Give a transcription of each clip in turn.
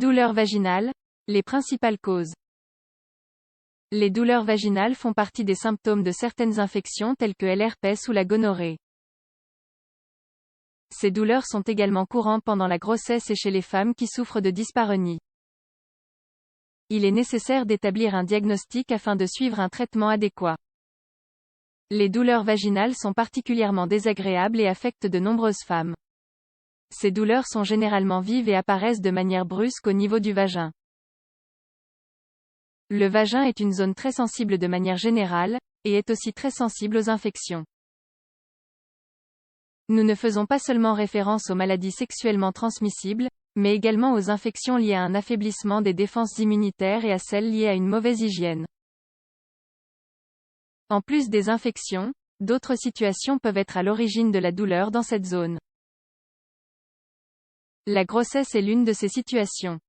Douleurs vaginales, les principales causes. Les douleurs vaginales font partie des symptômes de certaines infections telles que l'herpès ou la gonorrhée. Ces douleurs sont également courantes pendant la grossesse et chez les femmes qui souffrent de dyspareunie. Il est nécessaire d'établir un diagnostic afin de suivre un traitement adéquat. Les douleurs vaginales sont particulièrement désagréables et affectent de nombreuses femmes. Ces douleurs sont généralement vives et apparaissent de manière brusque au niveau du vagin. Le vagin est une zone très sensible de manière générale, et est aussi très sensible aux infections. Nous ne faisons pas seulement référence aux maladies sexuellement transmissibles, mais également aux infections liées à un affaiblissement des défenses immunitaires et à celles liées à une mauvaise hygiène. En plus des infections, d'autres situations peuvent être à l'origine de la douleur dans cette zone. La grossesse est l'une de ces situations.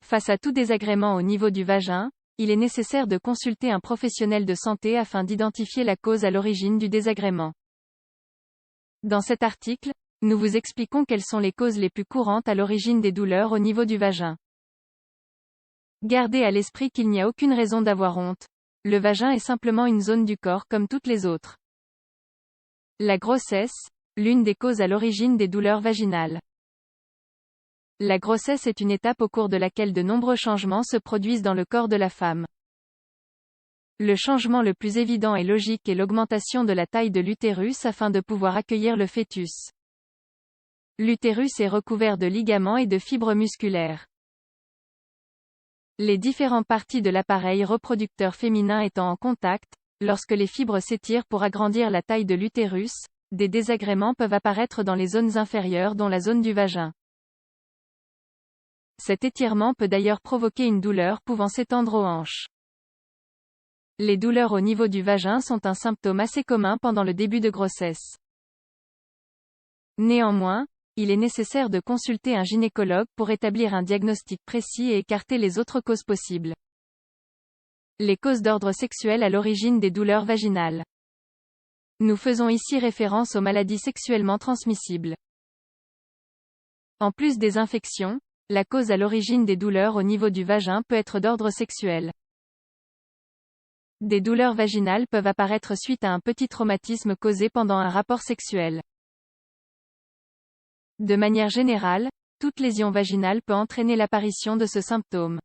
Face à tout désagrément au niveau du vagin, il est nécessaire de consulter un professionnel de santé afin d'identifier la cause à l'origine du désagrément. Dans cet article, nous vous expliquons quelles sont les causes les plus courantes à l'origine des douleurs au niveau du vagin. Gardez à l'esprit qu'il n'y a aucune raison d'avoir honte. Le vagin est simplement une zone du corps comme toutes les autres. La grossesse, l'une des causes à l'origine des douleurs vaginales. La grossesse est une étape au cours de laquelle de nombreux changements se produisent dans le corps de la femme. Le changement le plus évident et logique est l'augmentation de la taille de l'utérus afin de pouvoir accueillir le fœtus. L'utérus est recouvert de ligaments et de fibres musculaires. Les différentes parties de l'appareil reproducteur féminin étant en contact, lorsque les fibres s'étirent pour agrandir la taille de l'utérus, des désagréments peuvent apparaître dans les zones inférieures dont la zone du vagin. Cet étirement peut d'ailleurs provoquer une douleur pouvant s'étendre aux hanches. Les douleurs au niveau du vagin sont un symptôme assez commun pendant le début de grossesse. Néanmoins, il est nécessaire de consulter un gynécologue pour établir un diagnostic précis et écarter les autres causes possibles. Les causes d'ordre sexuel à l'origine des douleurs vaginales. Nous faisons ici référence aux maladies sexuellement transmissibles. En plus des infections, la cause à l'origine des douleurs au niveau du vagin peut être d'ordre sexuel. Des douleurs vaginales peuvent apparaître suite à un petit traumatisme causé pendant un rapport sexuel. De manière générale, toute lésion vaginale peut entraîner l'apparition de ce symptôme.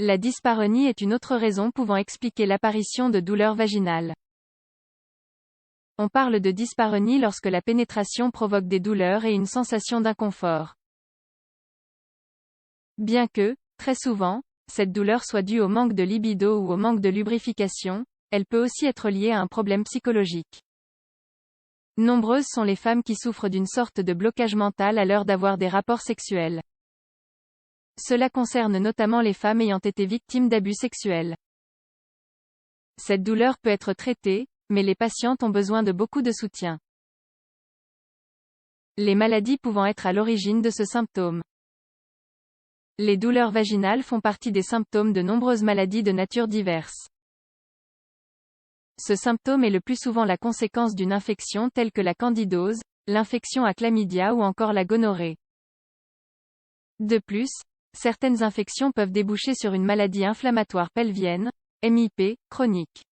La dyspareunie est une autre raison pouvant expliquer l'apparition de douleurs vaginales. On parle de dyspareunie lorsque la pénétration provoque des douleurs et une sensation d'inconfort. Bien que, très souvent, cette douleur soit due au manque de libido ou au manque de lubrification, elle peut aussi être liée à un problème psychologique. Nombreuses sont les femmes qui souffrent d'une sorte de blocage mental à l'heure d'avoir des rapports sexuels. Cela concerne notamment les femmes ayant été victimes d'abus sexuels. Cette douleur peut être traitée, mais les patientes ont besoin de beaucoup de soutien. Les maladies pouvant être à l'origine de ce symptôme. Les douleurs vaginales font partie des symptômes de nombreuses maladies de nature diverse. Ce symptôme est le plus souvent la conséquence d'une infection telle que la candidose, l'infection à chlamydia ou encore la gonorrhée. De plus, certaines infections peuvent déboucher sur une maladie inflammatoire pelvienne, MIP, chronique.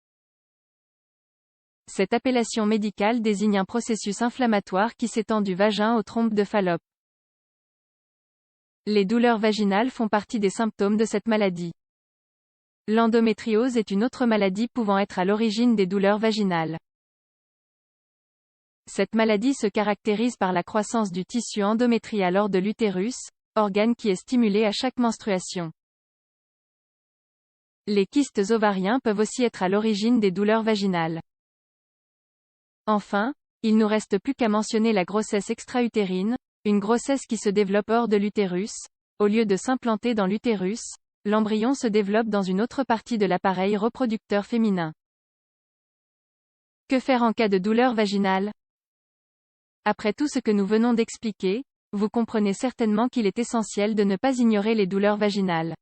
Cette appellation médicale désigne un processus inflammatoire qui s'étend du vagin aux trompes de Fallope. Les douleurs vaginales font partie des symptômes de cette maladie. L'endométriose est une autre maladie pouvant être à l'origine des douleurs vaginales. Cette maladie se caractérise par la croissance du tissu endométrial hors de l'utérus, organe qui est stimulé à chaque menstruation. Les kystes ovariens peuvent aussi être à l'origine des douleurs vaginales. Enfin, il nous reste plus qu'à mentionner la grossesse extra-utérine, une grossesse qui se développe hors de l'utérus. Au lieu de s'implanter dans l'utérus, l'embryon se développe dans une autre partie de l'appareil reproducteur féminin. Que faire en cas de douleur vaginale? Après tout ce que nous venons d'expliquer, vous comprenez certainement qu'il est essentiel de ne pas ignorer les douleurs vaginales.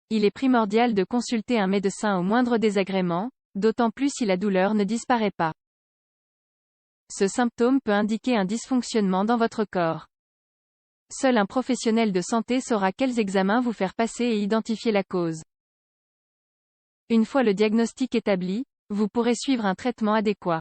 Il est primordial de consulter un médecin au moindre désagrément, d'autant plus si la douleur ne disparaît pas. Ce symptôme peut indiquer un dysfonctionnement dans votre corps. Seul un professionnel de santé saura quels examens vous faire passer et identifier la cause. Une fois le diagnostic établi, vous pourrez suivre un traitement adéquat.